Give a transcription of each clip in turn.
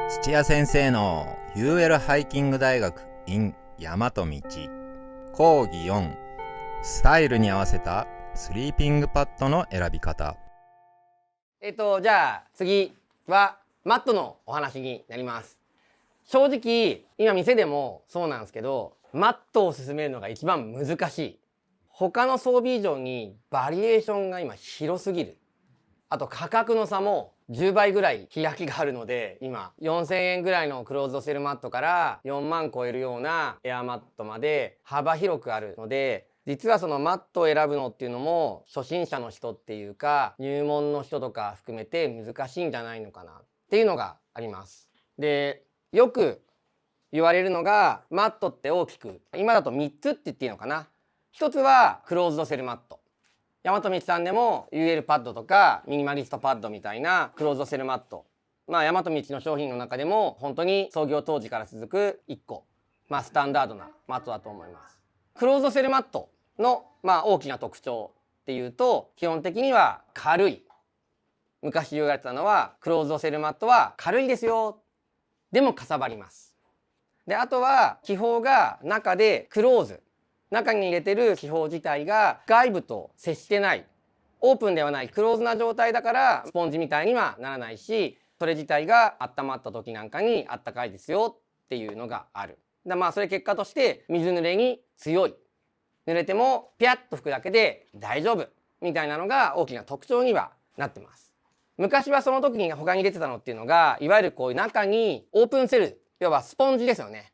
土屋先生の UL ハイキング大学 in 大和道講義4スタイルに合わせたスリーピングパッドの選び方。じゃあ次はマットのお話になります。正直今店でもそうなんですけど、マットを勧めるのが一番難しい。他の装備以上にバリエーションが今広すぎる。あと価格の差も10倍ぐらい開きがあるので、今4000円ぐらいのクローズドセルマットから4万超えるようなエアマットまで幅広くあるので、実はそのマットを選ぶのっていうのも初心者の人っていうか入門の人とか含めて難しいんじゃないのかなっていうのがあります。で、よく言われるのがマットって大きく今だと3つって言っていいのかな。1つはクローズドセルマット。大和道さんでも UL パッドとかミニマリストパッドみたいなクローズドセルマット、大和道の商品の中でも本当に創業当時から続く1個、スタンダードなマットだと思います。クローズドセルマットの大きな特徴っていうと、基本的には軽い。昔言われてたのはクローズドセルマットは軽いですよ、でもかさばります。で、あとは気泡が中でクローズ、中に入れてる気泡自体が外部と接してない、オープンではないクローズな状態だからスポンジみたいにはならないし、それ自体が温まった時なんかにあったかいですよっていうのがある。それ結果として水濡れに強い、濡れてもピャッと拭くだけで大丈夫みたいなのが大きな特徴にはなってます。昔はその時に他に出てたのっていうのが、いわゆるこういう中にオープンセル、要はスポンジですよね。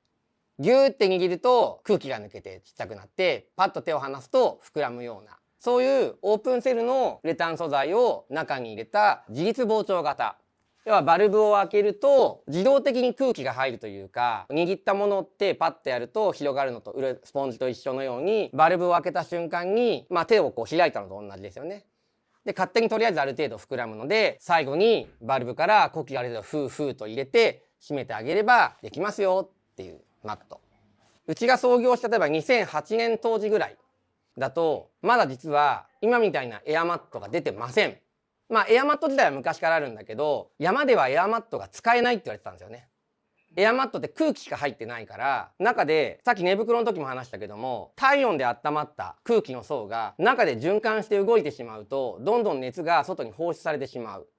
ギューって握ると空気が抜けてちっちゃくなって、パッと手を離すと膨らむような、そういうオープンセルのウレタン素材を中に入れた自立膨張型。要はバルブを開けると自動的に空気が入るというか、握ったものってパッとやると広がるのとスポンジと一緒のように、バルブを開けた瞬間に、手をこう開いたのと同じですよね。で、勝手にとりあえずある程度膨らむので、最後にバルブから空気がある程度フーフーと入れて閉めてあげればできますよっていうマット。うちが創業した例えば2008年当時ぐらいだと、まだ実は今みたいなエアマットが出てません。エアマット自体は昔からあるんだけど、山ではエアマットが使えないって言われてたんですよね。エアマットって空気しか入ってないから、中でさっき寝袋の時も話したけども、体温で温まった空気の層が中で循環して動いてしまうと、どんどん熱が外に放出されてしまう。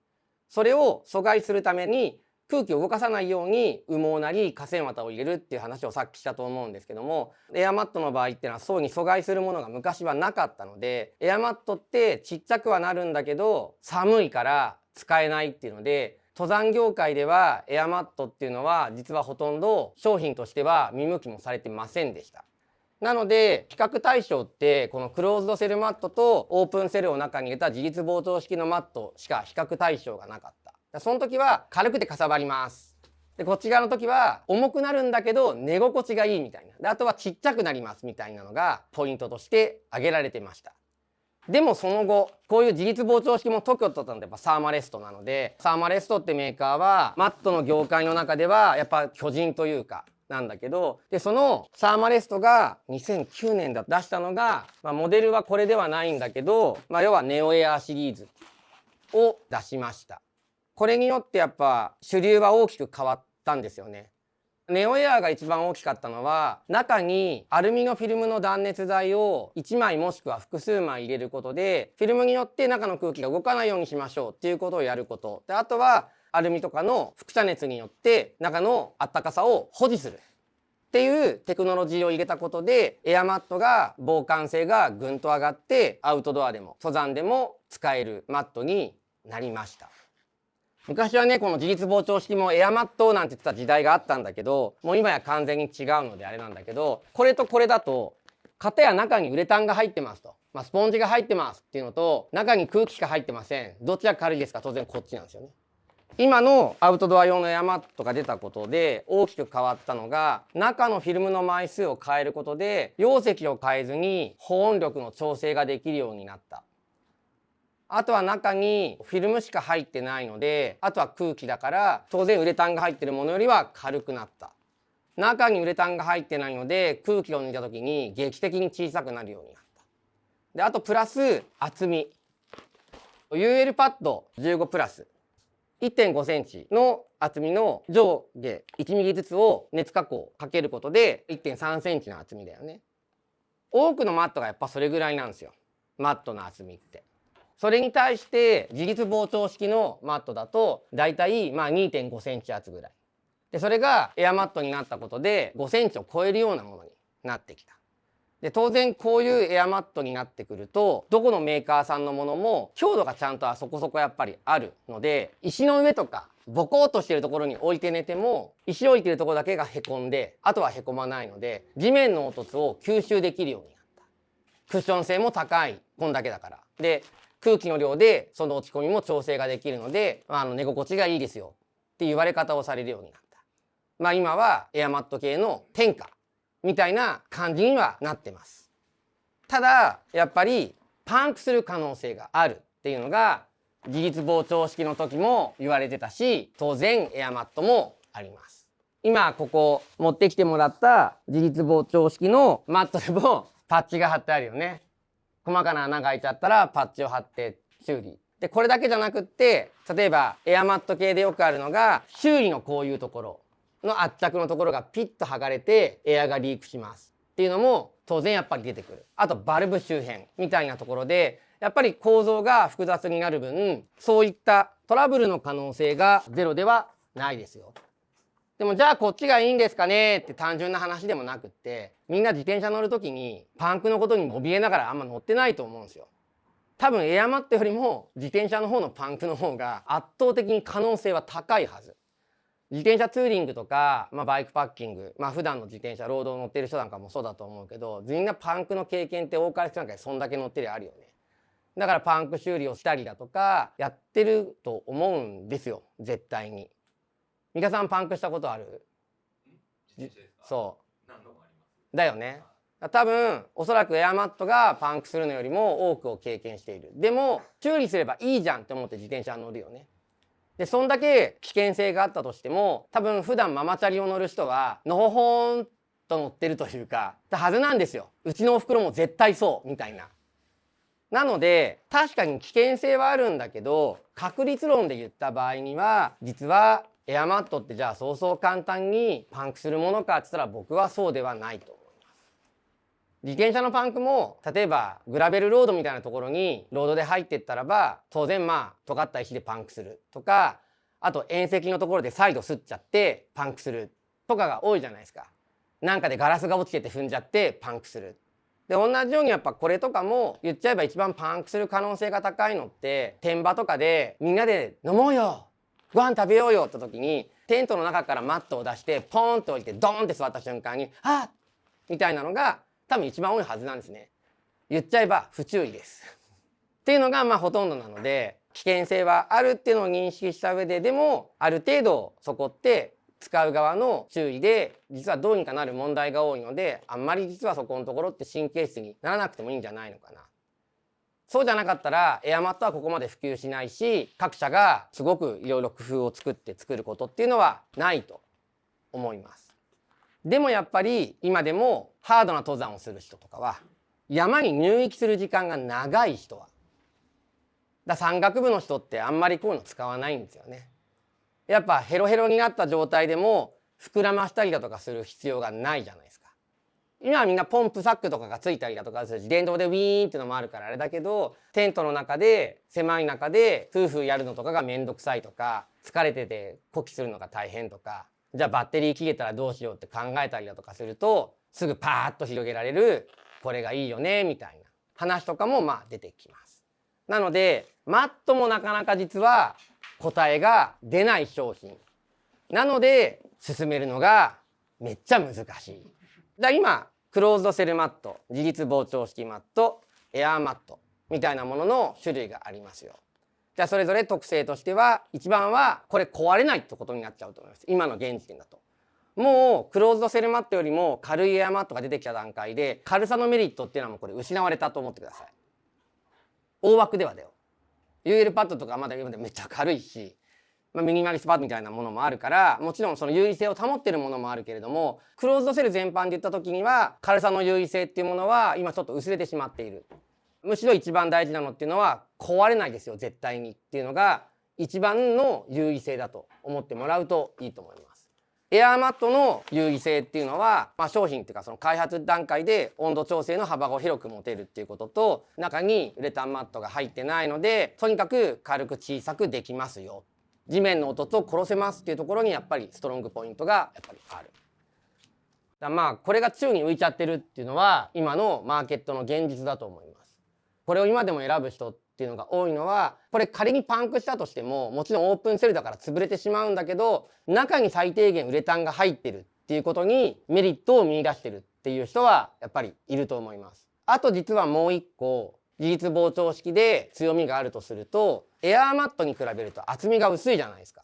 それを阻害するために空気を動かさないように羽毛なり化繊綿を入れるっていう話をさっきしたと思うんですけども、エアマットの場合っていうのは層に阻害するものが昔はなかったので、エアマットってちっちゃくはなるんだけど寒いから使えないっていうので、登山業界ではエアマットっていうのは実はほとんど商品としては見向きもされてませんでした。なので比較対象ってこのクローズドセルマットとオープンセルを中に入れた自立膨張式のマットしか比較対象がなかった。その時は軽くてかさばります。で、こっち側の時は重くなるんだけど寝心地がいいみたいな。で、あとはちっちゃくなりますみたいなのがポイントとして挙げられてました。でもその後、こういう自立膨張式も特許を取ったのでやっぱサーマレストなので、サーマレストってメーカーはマットの業界の中ではやっぱ巨人というかなんだけど、でそのサーマレストが2009年だ出したのが、モデルはこれではないんだけど、要はネオエアーシリーズを出しました。これによってやっぱ主流は大きく変わったんですよね。ネオエアーが一番大きかったのは、中にアルミのフィルムの断熱材を1枚もしくは複数枚入れることで、フィルムによって中の空気が動かないようにしましょうっていうことをやること。で、あとはアルミとかの輻射熱によって中のあったかさを保持するっていうテクノロジーを入れたことで、エアマットが防寒性がぐんと上がってアウトドアでも登山でも使えるマットになりました。昔はね、この自立膨張式もエアマットなんて言ってた時代があったんだけど、もう今や完全に違うのであれなんだけど、これとこれだと片や中にウレタンが入ってますと、スポンジが入ってますっていうのと、中に空気しか入ってません、どっちが軽いですか、当然こっちなんですよね。今のアウトドア用のエアマットが出たことで大きく変わったのが、中のフィルムの枚数を変えることで容積を変えずに保温力の調整ができるようになった。あとは中にフィルムしか入ってないので、あとは空気だから当然ウレタンが入ってるものよりは軽くなった。中にウレタンが入ってないので空気を抜いた時に劇的に小さくなるようになった。で、あとプラス厚み。UL パッド15プラス1.5 センチの厚みの上下1ミリずつを熱加工かけることで1.3 センチの厚みだよね。多くのマットがやっぱそれぐらいなんですよ、マットの厚みって。それに対して自立膨張式のマットだとだいたい2.5 センチ厚ぐらいで、それがエアマットになったことで5センチを超えるようなものになってきた。で当然こういうエアマットになってくるとどこのメーカーさんのものも強度がちゃんとそこそこやっぱりあるので、石の上とかボコッとしてるところに置いて寝ても石置いてるところだけがへこんであとはへこまないので、地面の凹凸を吸収できるようになった。クッション性も高い、こんだけだから。で空気の量でその落ち込みも調整ができるので、寝心地がいいですよって言われ方をされるようになった。今はエアマット系の天下みたいな感じにはなってます。ただやっぱりパンクする可能性があるっていうのが自立膨張式の時も言われてたし、当然エアマットもあります。今ここ持ってきてもらった自立膨張式のマットでもパッチが貼ってあるよね。細かな穴が開いちゃったらパッチを貼って修理で、これだけじゃなくって、例えばエアマット系でよくあるのが修理のこういうところの圧着のところがピッと剥がれてエアがリークしますっていうのも当然やっぱり出てくる。あとバルブ周辺みたいなところでやっぱり構造が複雑になる分、そういったトラブルの可能性がゼロではないですよ。でもじゃあこっちがいいんですかねって単純な話でもなくって、みんな自転車乗る時にパンクのことに怯えながらあんま乗ってないと思うんですよ。多分エアマットよりも自転車の方のパンクの方が圧倒的に可能性は高いはず。自転車ツーリングとか、バイクパッキング、普段の自転車ロードを乗ってる人なんかもそうだと思うけど、みんなパンクの経験って多かれ少なかれそんだけ乗ってりゃあるよね。だからパンク修理をしたりだとかやってると思うんですよ、絶対に。ミカさんパンクしたことある？そうだよね。多分おそらくエアマットがパンクするのよりも多くを経験している。でも修理すればいいじゃんって思って自転車乗るよね。でそんだけ危険性があったとしても、多分普段ママチャリを乗る人はのほほんと乗ってるというかはずなんですよ。うちのおふくろも絶対そうみたいな。なので確かに危険性はあるんだけど、確率論で言った場合には実はエアマットってじゃあそうそう簡単にパンクするものかって言ったら僕はそうではないと思います。自転車のパンクも例えばグラベルロードみたいなところにロードで入っていったらば当然尖った石でパンクするとか、あと縁石のところでサイドすっちゃってパンクするとかが多いじゃないですか。なんかでガラスが落ちてて踏んじゃってパンクする。で同じようにやっぱこれとかも言っちゃえば一番パンクする可能性が高いのって天場とかでみんなで飲もうよご飯食べようよって時にテントの中からマットを出してポーンと置いてドーンって座った瞬間にあっみたいなのが多分一番多いはずなんですね。言っちゃえば不注意ですっていうのがほとんどなので、危険性はあるっていうのを認識した上ででもある程度そこって使う側の注意で実はどうにかなる問題が多いので、あんまり実はそこのところって神経質にならなくてもいいんじゃないのかな。そうじゃなかったらエアマットはここまで普及しないし、各社がすごくいろいろ工夫を作ることっていうのはないと思います。でもやっぱり今でもハードな登山をする人とかは山に入域する時間が長い人は山岳部の人ってあんまりこういうの使わないんですよね。やっぱヘロヘロになった状態でも膨らましたりだとかする必要がないじゃないですか。今はみんなポンプサックとかがついたりだとかするし、電動でウィーンっていうのもあるからあれだけど、テントの中で狭い中で夫婦やるのとかがめんどくさいとか、疲れてて呼気するのが大変とか、じゃあバッテリー切れたらどうしようって考えたりだとかすると、すぐパーッと広げられるこれがいいよねみたいな話とかも出てきます。なのでマットもなかなか実は答えが出ない商品なので進めるのがめっちゃ難しい。今クローズドセルマット、自立膨張式マット、エアーマットみたいなものの種類がありますよ。じゃあそれぞれ特性としては一番はこれ壊れないってことになっちゃうと思います。今の現時点だともうクローズドセルマットよりも軽いエアマットが出てきた段階で軽さのメリットっていうのはもうこれ失われたと思ってください。大枠ではだよ。UL パッドとかまだめっちゃ軽いし、ミニマリストパッドみたいなものもあるから、もちろんその優位性を保っているものもあるけれども、クローズドセル全般で言った時には軽さの優位性っていうものは今ちょっと薄れてしまっている。むしろ一番大事なのっていうのは壊れないですよ絶対にっていうのが一番の優位性だと思ってもらうといいと思います。エアーマットの優位性っていうのは、商品っていうかその開発段階で温度調整の幅を広く持てるっていうことと、中にウレタンマットが入ってないのでとにかく軽く小さくできますよ、地面の凹凸を殺せますっていうところにやっぱりストロングポイントがやっぱりある。これが宙に浮いちゃってるっていうのは今のマーケットの現実だと思います。これを今でも選ぶ人っていうのが多いのは、これ仮にパンクしたとしてももちろんオープンセルだから潰れてしまうんだけど、中に最低限ウレタンが入ってるっていうことにメリットを見出してるっていう人はやっぱりいると思います。あと実はもう一個自立膨張式で強みがあるとすると、エアーマットに比べると厚みが薄いじゃないですか。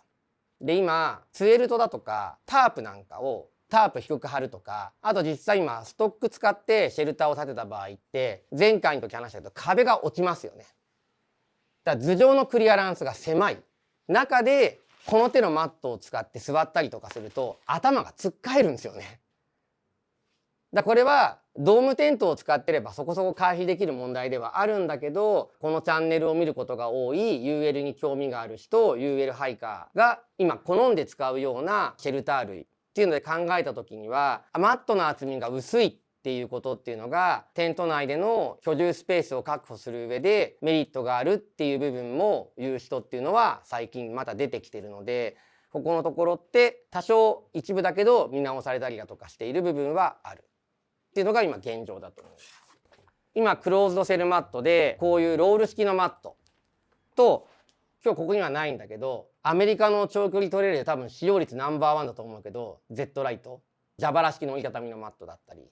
で今ツエルトだとかタープなんかをタープ低く貼るとか、あと実際今ストック使ってシェルターを立てた場合って前回の時話したけど壁が落ちますよね。だから頭上のクリアランスが狭い中でこの手のマットを使って座ったりとかすると頭がつっかえるんですよね。これはドームテントを使ってればそこそこ回避できる問題ではあるんだけど、このチャンネルを見ることが多い UL に興味がある人、 UL ハイカーが今好んで使うようなシェルター類っていうので考えた時には、マットの厚みが薄いっていうことっていうのがテント内での居住スペースを確保する上でメリットがあるっていう部分も言う人っていうのは最近また出てきてるので、ここのところって多少一部だけど見直されたりだとかしている部分はあるっていうのが今現状だと思います。今クローズドセルマットでこういうロール式のマットと、今日ここにはないんだけどアメリカの長距離トレイルで多分使用率ナンバーワンだと思うけど Z ライト蛇腹式の折りたたみのマットだったり、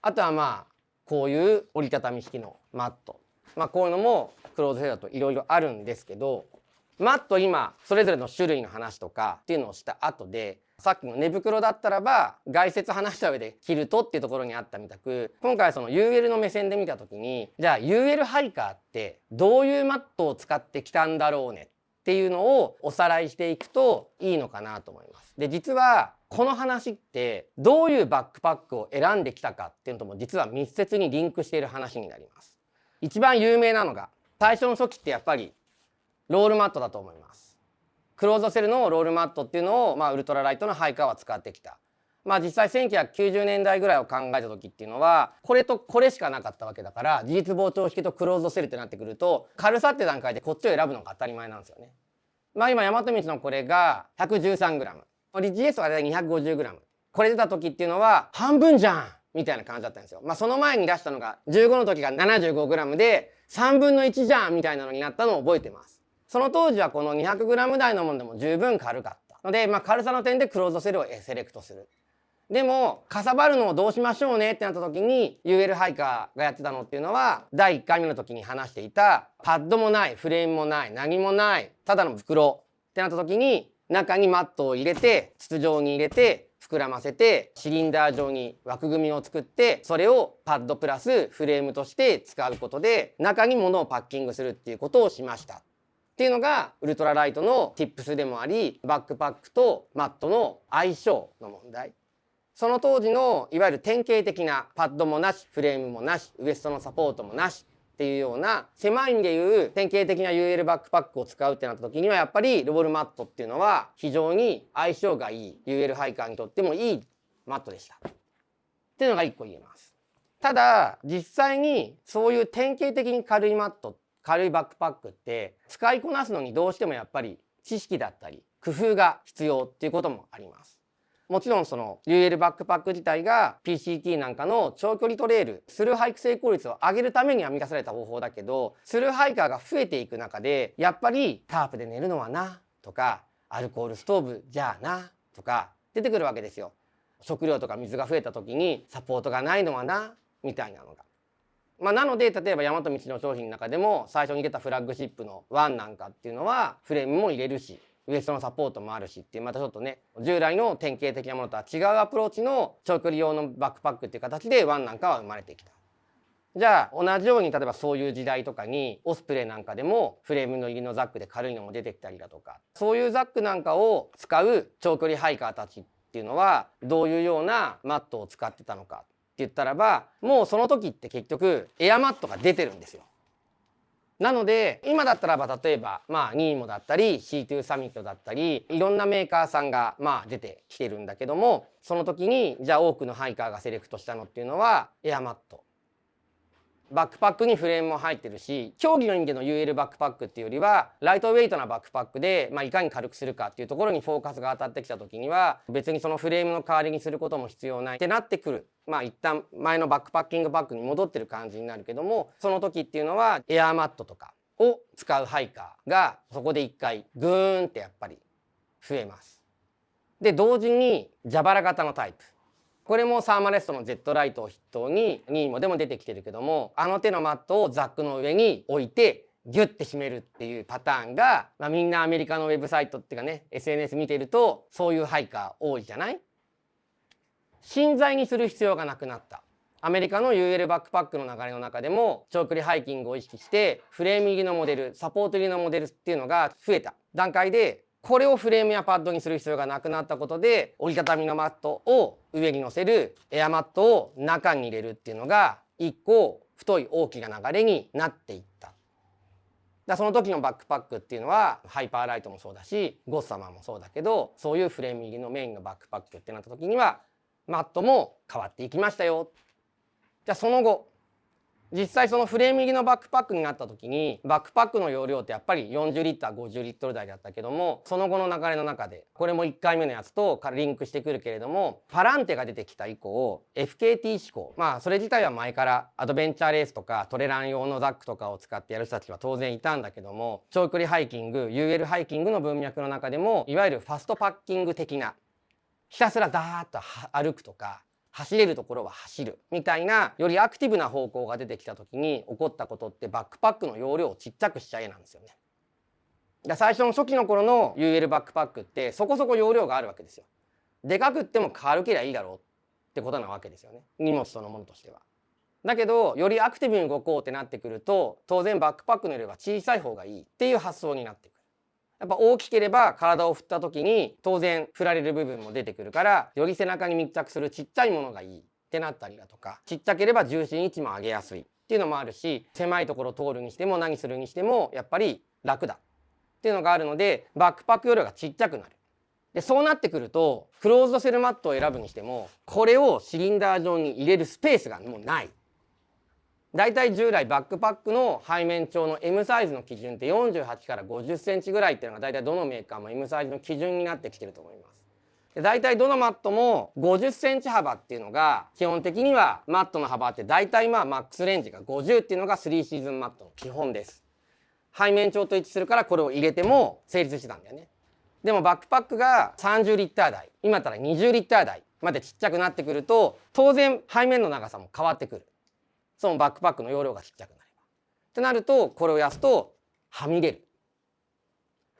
あとはこういう折りたたみ式のマット、こういうのもクローズドセルだといろいろあるんですけど、マット今それぞれの種類の話とかっていうのをした後で、さっきの寝袋だったらば外説話した上でキルトっていうところにあったみたく、今回その UL の目線で見た時に、じゃあ UL ハイカーってどういうマットを使ってきたんだろうねっていうのをおさらいしていくといいのかなと思います。で実はこの話ってどういうバックパックを選んできたかっていうのとも実は密接にリンクしている話になります。一番有名なのが最初の初期ってやっぱりロールマットだと思います。クローズドセルのロールマットっていうのを、ウルトラライトのハイカーは使ってきた。実際1990年代ぐらいを考えた時っていうのはこれとこれしかなかったわけだから、自立膨張式とクローズドセルってなってくると軽さって段階でこっちを選ぶのが当たり前なんですよね。今大和道のこれが 113g、 リッジエースは大体 250g、 これ出た時っていうのは半分じゃんみたいな感じだったんですよ。その前に出したのが15の時が 75g で3分の1じゃんみたいなのになったのを覚えてます。その当時はこの 200g 台のものでも十分軽かったので、軽さの点でクローズドセルをセレクトする。でもかさばるのをどうしましょうねってなった時に UL ハイカーがやってたのっていうのは、第1回目の時に話していたパッドもない、フレームもない、何もないただの袋ってなった時に、中にマットを入れて筒状に入れて膨らませてシリンダー状に枠組みを作って、それをパッドプラスフレームとして使うことで中に物をパッキングするっていうことをしましたっていうのがウルトラライトの Tips でもあり、バックパックとマットの相性の問題。その当時のいわゆる典型的なパッドもなし、フレームもなし、ウエストのサポートもなしっていうような狭い意味でいう典型的な UL バックパックを使うってなった時には、やっぱりロールマットっていうのは非常に相性がいい UL ハイカーにとってもいいマットでしたっていうのが1個言えます。ただ実際にそういう典型的に軽いマット、軽いバックパックって使いこなすのにどうしてもやっぱり知識だったり工夫が必要っていうこともあります。もちろんその UL バックパック自体が PCT なんかの長距離トレイルスルーハイク成功率を上げるために編み出された方法だけど、スルーハイカーが増えていく中でやっぱりタープで寝るのはなとか、アルコールストーブじゃあなとか出てくるわけですよ。食料とか水が増えた時にサポートがないのはなみたいなのが。なので例えば大和道の商品の中でも最初に出たフラッグシップの1なんかっていうのはフレームも入れるしウエストのサポートもあるしっていう、またちょっとね従来の典型的なものとは違うアプローチの長距離用のバックパックっていう形で1なんかは生まれてきた。じゃあ同じように例えばそういう時代とかにオスプレイなんかでもフレームの入りのザックで軽いのも出てきたりだとか、そういうザックなんかを使う長距離ハイカーたちっていうのはどういうようなマットを使ってたのかって言ったらば、もうその時って結局エアマットが出てるんですよ。なので今だったら例えばニーモだったり C2 サミットだったりいろんなメーカーさんが出てきてるんだけども、その時にじゃあ多くのハイカーがセレクトしたのっていうのはエアマット。バックパックにフレームも入ってるし、競技の意味での UL バックパックっていうよりはライトウェイトなバックパックで、いかに軽くするかっていうところにフォーカスが当たってきた時には別にそのフレームの代わりにすることも必要ないってなってくる。一旦前のバックパッキングバッグに戻ってる感じになるけども、その時っていうのはエアーマットとかを使うハイカーがそこで一回グーンってやっぱり増えます。で同時に蛇腹型のタイプ、これもサーマレストの Z ライトを筆頭にニーモでも出てきてるけども、あの手のマットをザックの上に置いてギュッて締めるっていうパターンが、みんなアメリカのウェブサイトっていうかね SNS 見てるとそういうハイカー多いじゃない。芯材にする必要がなくなった。アメリカの UL バックパックの流れの中でも長距離ハイキングを意識してフレーム入りのモデル、サポート入りのモデルっていうのが増えた段階で、これをフレームやパッドにする必要がなくなったことで折りたたみのマットを上に乗せるエアマットを中に入れるっていうのが一個太い大きな流れになっていった。その時のバックパックっていうのはハイパーライトもそうだしゴッサマーもそうだけど、そういうフレーム入りのメインのバックパックってなった時にはマットも変わっていきましたよ。じゃあその後実際そのフレーム入りのバックパックになった時にバックパックの容量ってやっぱり40リッター50リットル台だったけども、その後の流れの中でこれも1回目のやつとリンクしてくるけれども、パランテが出てきた以降 FKT 志向、それ自体は前からアドベンチャーレースとかトレラン用のザックとかを使ってやる人たちは当然いたんだけども、長距離ハイキング UL ハイキングの文脈の中でもいわゆるファストパッキング的な、ひたすらダーッと歩くとか走れるところは走るみたいなよりアクティブな方向が出てきた時に起こったことってバックパックの容量をちっちゃくしちゃえなんですよね。最初の初期の頃の UL バックパックってそこそこ容量があるわけですよ。でかくっても軽けりゃいいだろうってことなわけですよね、荷物そのものとしては。だけどよりアクティブに動こうってなってくると当然バックパックのよりは小さい方がいいっていう発想になってくる。やっぱ大きければ体を振った時に当然振られる部分も出てくるから、より背中に密着するちっちゃいものがいいってなったりだとか、ちっちゃければ重心位置も上げやすいっていうのもあるし、狭いところ通るにしても何するにしてもやっぱり楽だっていうのがあるのでバックパック容量がちっちゃくなる。でそうなってくるとクローズドセルマットを選ぶにしてもこれをシリンダー状に入れるスペースがもうない。だいたい従来バックパックの背面長の M サイズの基準って48から50センチぐらいっていうのがだいたいどのメーカーも M サイズの基準になってきてると思います。でだいたいどのマットも50センチ幅っていうのが基本的にはマットの幅ってだいたいマックスレンジが50っていうのが3シーズンマットの基本です。背面長と一致するからこれを入れても成立してたんだよね。でもバックパックが30リッター台、今だったら20リッター台までちっちゃくなってくると当然背面の長さも変わってくる。そのバックパックの容量がちっちゃくなればってなるとこれをやすとはみ出る。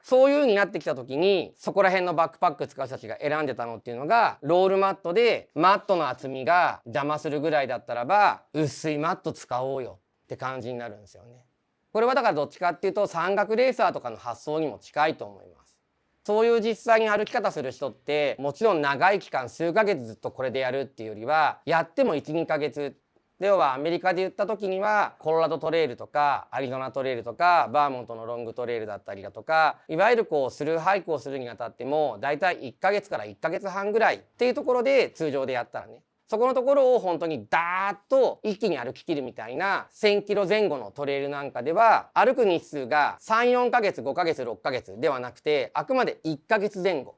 そういう風になってきた時にそこら辺のバックパック使う人たちが選んでたのっていうのがロールマットでマットの厚みが邪魔するぐらいだったらば薄いマット使おうよって感じになるんですよね。これはだからどっちかっていうと山岳レーサーとかの発想にも近いと思います。そういう実際に歩き方する人ってもちろん長い期間数ヶ月ずっとこれでやるっていうよりはやっても 1,2 ヶ月ではアメリカで言った時にはコロラドトレイルとかアリゾナトレイルとかバーモントのロングトレイルだったりだとか、いわゆるスルーハイクをするにあたってもだいたい1ヶ月から1ヶ月半ぐらいっていうところで通常でやったらね、そこのところを本当にダーッと一気に歩き切るみたいな1000キロ前後のトレイルなんかでは歩く日数が3,4 ヶ月5ヶ月6ヶ月ではなくてあくまで1ヶ月前後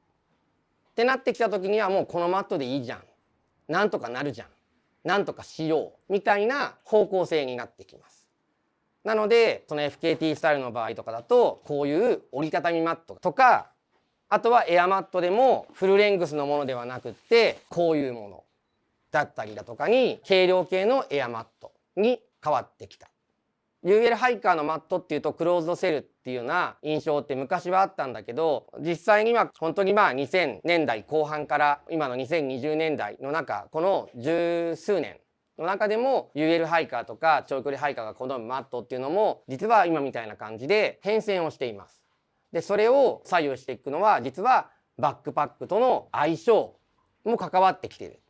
ってなってきた時にはもうこのマットでいいじゃん、なんとかなるじゃん、なんとかしようみたいな方向性になってきます。なのでその FKT スタイルの場合とかだとこういう折りたたみマットとか、あとはエアマットでもフルレングスのものではなくってこういうものだったりだとかに軽量系のエアマットに変わってきた。UL ハイカーのマットっていうとクローズドセルっていうような印象って昔はあったんだけど、実際には本当に2000年代後半から今の2020年代の中、この十数年の中でも UL ハイカーとか長距離ハイカーが好むマットっていうのも実は今みたいな感じで変遷をしています。でそれを左右していくのは実はバックパックとの相性も関わってきている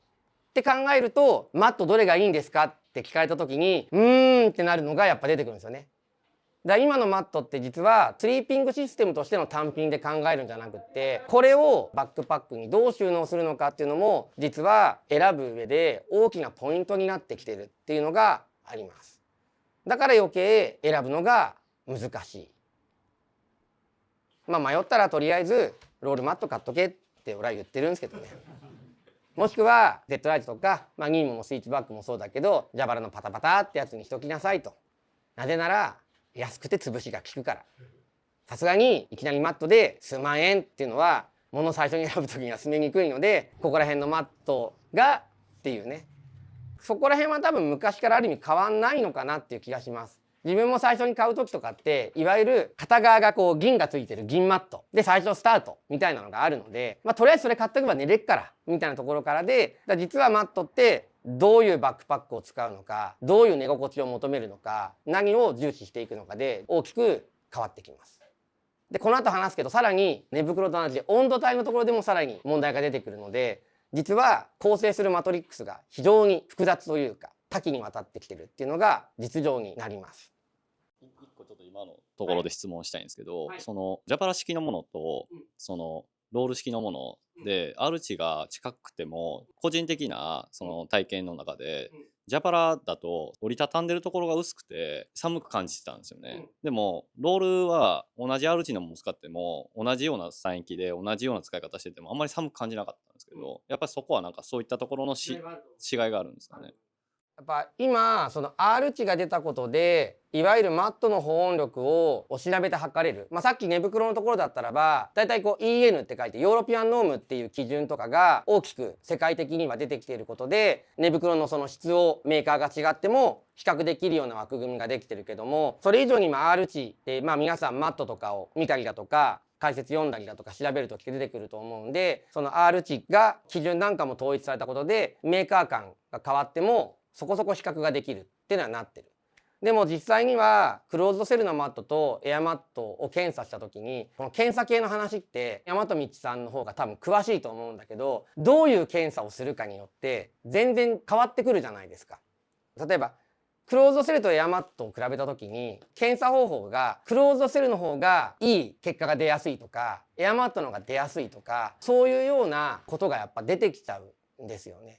って考えると、マットどれがいいんですかって聞かれた時にってなるのがやっぱ出てくるんですよね。だから今のマットって実はスリーピングシステムとしての単品で考えるんじゃなくってこれをバックパックにどう収納するのかっていうのも実は選ぶ上で大きなポイントになってきてるっていうのがあります。だから余計選ぶのが難しい。まあ迷ったらとりあえずロールマット買っとけって俺は言ってるんですけどね。もしくはデッドライトとか、ニーモもスイッチバックもそうだけど蛇腹のパタパタってやつにしときなさいと。なぜなら安くて潰しが効くから。さすがにいきなりマットで数万円っていうのは物最初に選ぶ時には進めにくいのでここら辺のマットがっていうね、そこら辺は多分昔からある意味変わんないのかなっていう気がします。自分も最初に買う時とかっていわゆる片側がこう銀がついてる銀マットで最初スタートみたいなのがあるので、とりあえずそれ買っとけば寝れっからみたいなところからで、実はマットってどういうバックパックを使うのか、どういう寝心地を求めるのか、何を重視していくのかで大きく変わってきます。でこの後話すけど、さらに寝袋と同じで温度帯のところでもさらに問題が出てくるので、実は構成するマトリックスが非常に複雑というか多岐にわたってきてるっていうのが実情になります。一個ちょっと今のところで質問したいんですけど、そのジャパラ式のものと、そのロール式のもので、R 値が近くても個人的なその体験の中で、ジャパラだと折りたたんでるところが薄くて寒く感じてたんですよね。でもロールは同じ R 値のものを使っても同じような散域で同じような使い方しててもあんまり寒く感じなかったんですけど、やっぱりそこはなんかそういったところの違いがあるんですかね。やっぱ今その R 値が出たことでいわゆるマットの保温力を調べて測れる、さっき寝袋のところだったらばだいたいこう EN って書いてヨーロピアンノームっていう基準とかが大きく世界的には出てきていることで、寝袋のその質をメーカーが違っても比較できるような枠組みができてるけども、それ以上にR 値で皆さんマットとかを見たりだとか解説読んだりだとか調べるとき出てくると思うんで、その R 値が基準なんかも統一されたことでメーカー間が変わってもそこそこ比較ができるっていうのはなってる。でも実際にはクローズドセルのマットとエアマットを検査した時にこの検査系の話って大和道さんの方が多分詳しいと思うんだけど、どういう検査をするかによって全然変わってくるじゃないですか。例えばクローズドセルとエアマットを比べた時に検査方法がクローズドセルの方がいい結果が出やすいとかエアマットの方が出やすいとか、そういうようなことがやっぱ出てきちゃうんですよね。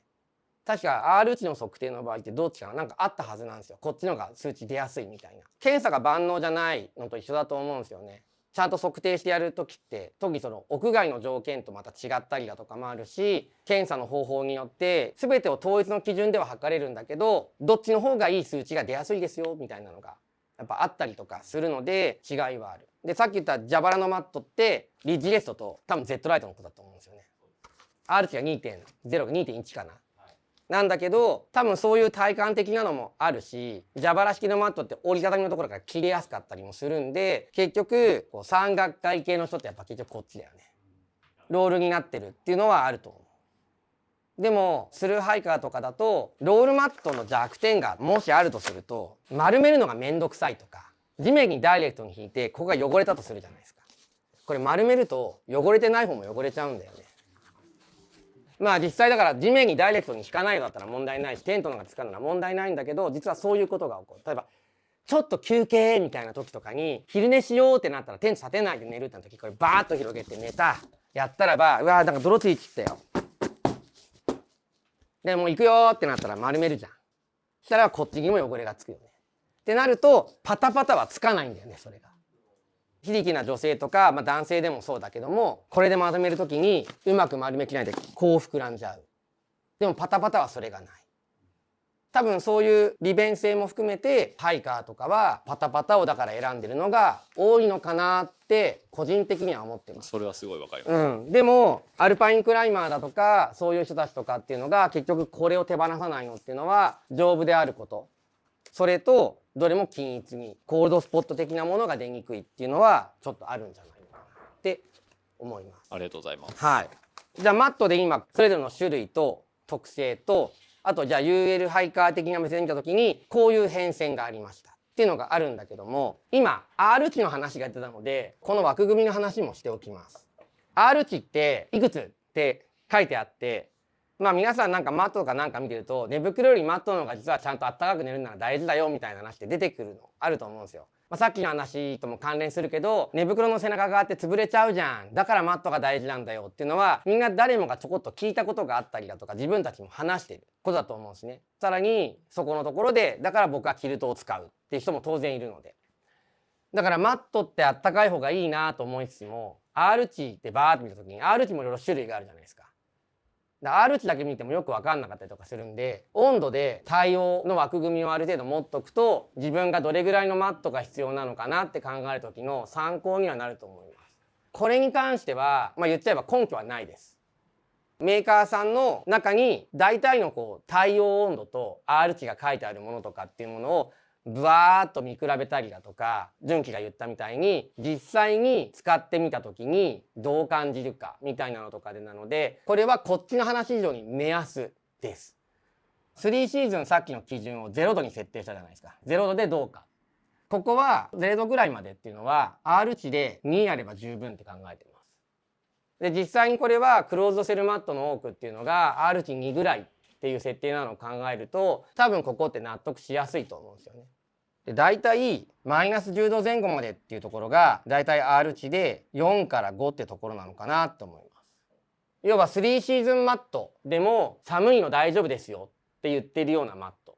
確か R 値の測定の場合ってどっちかなんかあったはずなんですよ。こっちの方が数値出やすいみたいな。検査が万能じゃないのと一緒だと思うんですよね。ちゃんと測定してやるときって特にその屋外の条件とまた違ったりだとかもあるし、検査の方法によって全てを統一の基準では測れるんだけどどっちの方がいい数値が出やすいですよみたいなのがやっぱあったりとかするので違いはある。でさっき言った蛇腹のマットってリッジレストと多分 Z ライトのことだと思うんですよね。R 値が 2.0 が 2.1 かな。なんだけど多分そういう体感的なのもあるし、蛇腹式のマットって折りたたみのところから切れやすかったりもするんで、結局こう三角体系の人ってやっぱ結局こっちだよね。ロールになってるっていうのはあると思う。でもスルーハイカーとかだとロールマットの弱点がもしあるとすると、丸めるのがめんどくさいとか、地面にダイレクトに引いてここが汚れたとするじゃないですか。これ丸めると汚れてない方も汚れちゃうんだよね。実際だから地面にダイレクトに引かないのだったら問題ないし、テントのが使うなら問題ないんだけど、実はそういうことが起こる。例えばちょっと休憩みたいな時とかに昼寝しようってなったらテント立てないで寝るってな時、これバーッと広げて寝たやったらば、うわーなんか泥ついちったよ。でもう行くよってなったら丸めるじゃん。そしたらこっちにも汚れがつくよね。ってなるとパタパタはつかないんだよね。それが非力な女性とか、男性でもそうだけども、これでまとめる時にうまく丸めきないでこう膨らんじゃう。でもパタパタはそれがない。多分そういう利便性も含めてハイカーとかはパタパタをだから選んでるのが多いのかなって個人的には思ってます。それはすごいわかります。でもアルパインクライマーだとかそういう人たちとかっていうのが結局これを手放さないのっていうのは丈夫であること、それとどれも均一にコールドスポット的なものが出にくいっていうのはちょっとあるんじゃないかなって思います。ありがとうございます。はい。じゃあマットで今それぞれの種類と特性と、あとじゃあ UL ハイカー的な目線で見た時にこういう変遷がありましたっていうのがあるんだけども、今 R 値の話が出たのでこの枠組みの話もしておきます。R 値っていくつって書いてあって、皆さんなんかマットとかなんか見てると寝袋よりマットの方が実はちゃんとあったかく寝るなら大事だよみたいな話って出てくるのあると思うんですよ。さっきの話とも関連するけど、寝袋の背中があって潰れちゃうじゃん、だからマットが大事なんだよっていうのは、みんな誰もがちょこっと聞いたことがあったりだとか、自分たちも話していることだと思うんですね。さらにそこのところで、だから僕はキルトを使うっていう人も当然いるので、だからマットってあったかい方がいいなと思いつつも、 R 値ってバーって見た時に R 値もいろいろ種類があるじゃないですか。R 値だけ見てもよく分かんなかったりとかするんで、温度で対応の枠組みをある程度持っとくと、自分がどれぐらいのマットが必要なのかなって考える時の参考にはなると思います。これに関しては、言っちゃえば根拠はないです。メーカーさんの中に大体の対応温度と R 値が書いてあるものとかっていうものをぶわーっと見比べたりだとか、純喜が言ったみたいに実際に使ってみた時にどう感じるかみたいなのとかでなので、これはこっちの話以上に目安です。3シーズンさっきの基準を0度に設定したじゃないですか。0度でどうか。ここは0度ぐらいまでっていうのは R 値で2あれば十分って考えてます。で、実際にこれはクローズドセルマットの多くっていうのが R 値2ぐらいっていう設定なのを考えると、多分ここって納得しやすいと思うんですよね。で、大体マイナス10度前後までっていうところが大体 R 値で4から5ってところなのかなと思います。要は3シーズンマットでも寒いの大丈夫ですよって言ってるようなマット。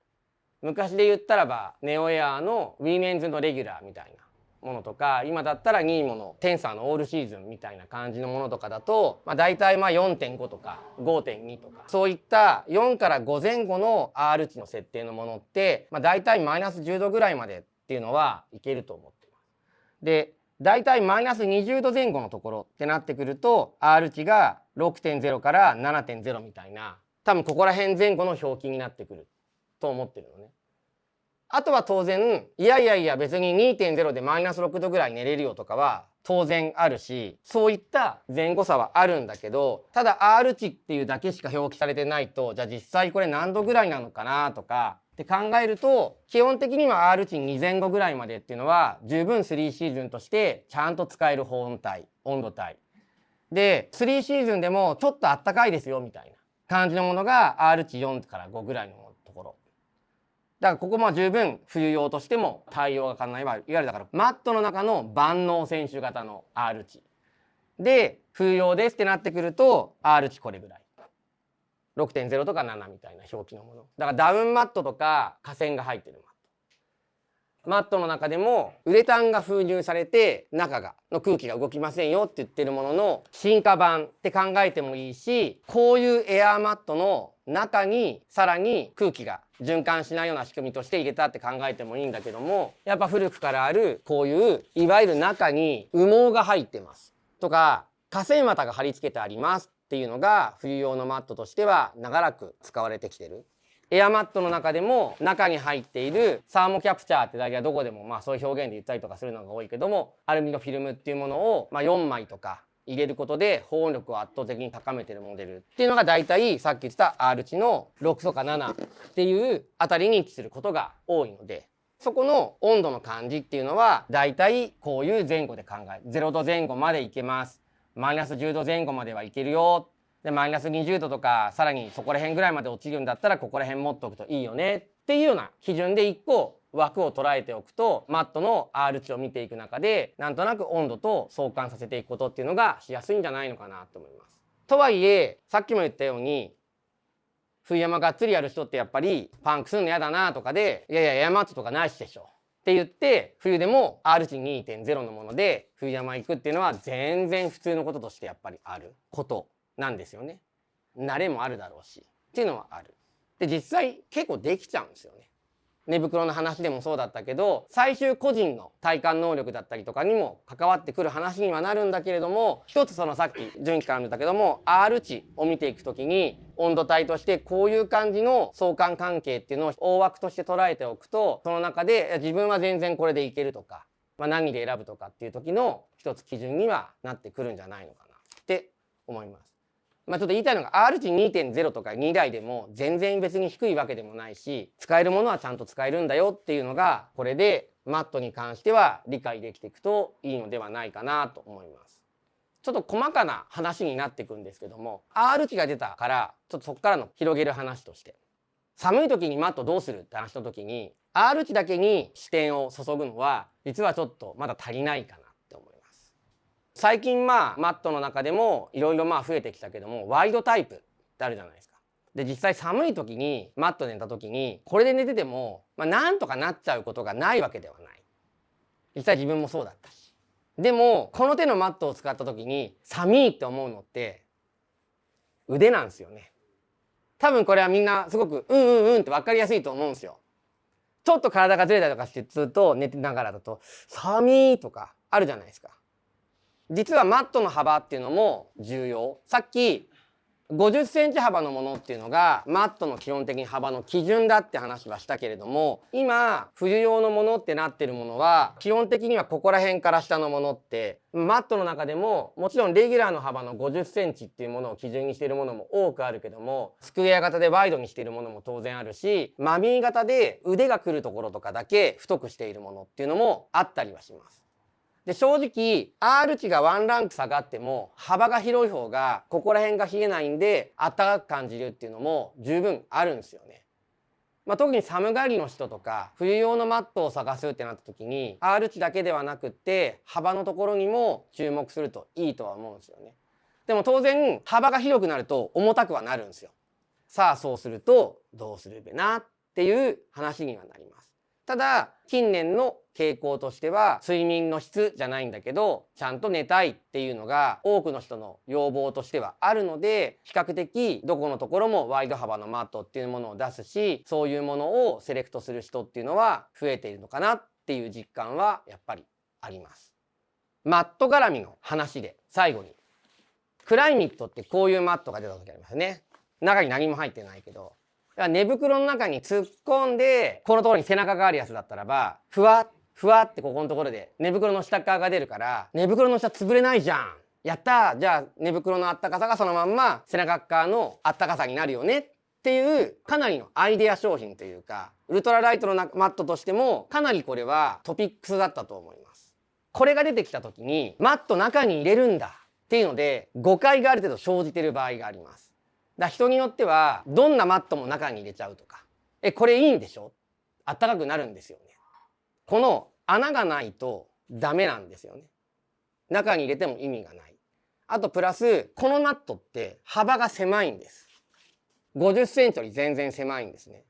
昔で言ったらばネオエアーのウィメンズのレギュラーみたいなものとか、今だったらニーモのテンサーのオールシーズンみたいな感じのものとかだと、大体4.5 とか 5.2 とか、そういった4から5前後の R 値の設定のものって、大体マイナス10度ぐらいまでっていうのはいけると思っています。で、大体マイナス20度前後のところってなってくると R 値が 6.0 から 7.0 みたいな、多分ここら辺前後の表記になってくると思ってるのね。あとは当然、いや別に 2.0 でマイナス6度ぐらい寝れるよとかは当然あるし、そういった前後差はあるんだけど、ただ R 値っていうだけしか表記されてないと、じゃあ実際これ何度ぐらいなのかなとかって考えると、基本的には R 値2前後ぐらいまでっていうのは十分3シーズンとしてちゃんと使える保温帯、温度帯で、3シーズンでもちょっとあったかいですよみたいな感じのものが R 値4から5ぐらいのところだから、ここも十分冬用としても対応が可能な、いわゆるだからマットの中の万能選手型の R 値で、冬用ですってなってくると R 値これぐらい 6.0 とか7みたいな表記のものだから、ダウンマットとか架線が入ってるマットの中でもウレタンが封入されて中の空気が動きませんよって言ってるものの進化版って考えてもいいし、こういうエアーマットの中にさらに空気が循環しないような仕組みとして入れたって考えてもいいんだけども、やっぱ古くからあるこういういわゆる中に羽毛が入ってますとか架線綿が貼り付けてありますっていうのが冬用のマットとしては長らく使われてきてる。エアマットの中でも中に入っているサーモキャプチャーってだけはどこでもそういう表現で言ったりとかするのが多いけども、アルミのフィルムっていうものを4枚とか入れることで保温力を圧倒的に高めてるモデルっていうのが大体さっき言った R 値の6とか7っていうあたりに位置することが多いので、そこの温度の感じっていうのは大体こういう前後で考える。0度前後までいけます。マイナス10度前後まではいけるよ。で、マイナス20度とかさらにそこら辺ぐらいまで落ちるんだったらここら辺持っておくといいよねっていうような基準で1個枠を捉えておくと、マットの R 値を見ていく中でなんとなく温度と相関させていくことっていうのがしやすいんじゃないのかなと思います。とはいえさっきも言ったように冬山がっつりやる人ってやっぱりパンクするの嫌だなとかで、いやいやエアマットとかないしでしょって言って冬でも R 値 2.0 のもので冬山行くっていうのは全然普通のこととしてやっぱりあることなんですよね。慣れもあるだろうしっていうのはある。で、実際結構できちゃうんですよね。寝袋の話でもそうだったけど、最終個人の体感能力だったりとかにも関わってくる話にはなるんだけれども、一つさっき順期からも言ったけども R 値を見ていくときに温度帯としてこういう感じの相関関係っていうのを大枠として捉えておくと、その中で自分は全然これでいけるとか、何で選ぶとかっていう時の一つ基準にはなってくるんじゃないのかなって思います。ちょっと言いたいのが R 値 2.0 とか2台でも全然別に低いわけでもないし、使えるものはちゃんと使えるんだよっていうのがこれでマットに関しては理解できていくといいのではないかなと思います。ちょっと細かな話になっていくんですけども、 R 値が出たからちょっとそこからの広げる話として、寒い時にマットどうするって話の時に R 値だけに視点を注ぐのは実はちょっとまだ足りないかなって思います。最近マットの中でもいろいろ増えてきたけども、ワイドタイプってあるじゃないですか。で実際寒い時にマットで寝た時にこれで寝ててもなんとかなっちゃうことがないわけではない。実際自分もそうだったし。でもこの手のマットを使った時に寒いって思うのって腕なんですよね。多分これはみんなすごくって分かりやすいと思うんですよ。ちょっと体がずれたりとかしてずっと寝てながらだと寒いとかあるじゃないですか。実はマットの幅っていうのも重要。さっき50センチ幅のものっていうのがマットの基本的に幅の基準だって話はしたけれども、今冬用のものってなってるものは基本的にはここら辺から下のものってマットの中でももちろんレギュラーの幅の50センチっていうものを基準にしているものも多くあるけども、スクエア型でワイドにしているものも当然あるし、マミー型で腕が来るところとかだけ太くしているものっていうのもあったりはします。で正直 R 値がワンランク下がっても幅が広い方がここら辺が冷えないんで暖かく感じるっていうのも十分あるんですよね。特に寒がりの人とか冬用のマットを探すってなった時に R 値だけではなくって幅のところにも注目するといいとは思うんですよね。でも当然幅が広くなると重たくはなるんですよ。さあそうするとどうするべなっていう話にはなります。ただ近年の傾向としては睡眠の質じゃないんだけどちゃんと寝たいっていうのが多くの人の要望としてはあるので、比較的どこのところもワイド幅のマットっていうものを出すし、そういうものをセレクトする人っていうのは増えているのかなっていう実感はやっぱりあります。マット絡みの話で最後に、クライミットってこういうマットが出た時ありますね。中に何も入ってないけど、寝袋の中に突っ込んでこのところに背中があるやつだったらばふわってここのところで寝袋の下側が出るから寝袋の下潰れないじゃん。やったー、じゃあ寝袋のあったかさがそのまんま背中側のあったかさになるよねっていうかなりのアイデア商品というか、ウルトラライトのマットとしてもかなりこれはトピックスだったと思います。これが出てきた時にマット中に入れるんだっていうので誤解がある程度生じてる場合があります。人によってはどんなマットも中に入れちゃうとか、これいいんでしょ、あったかくなるんですよね。この穴がないとダメなんですよね。中に入れても意味がない。あとプラスこのマットって幅が狭いんです。50センチより全然狭いんですね。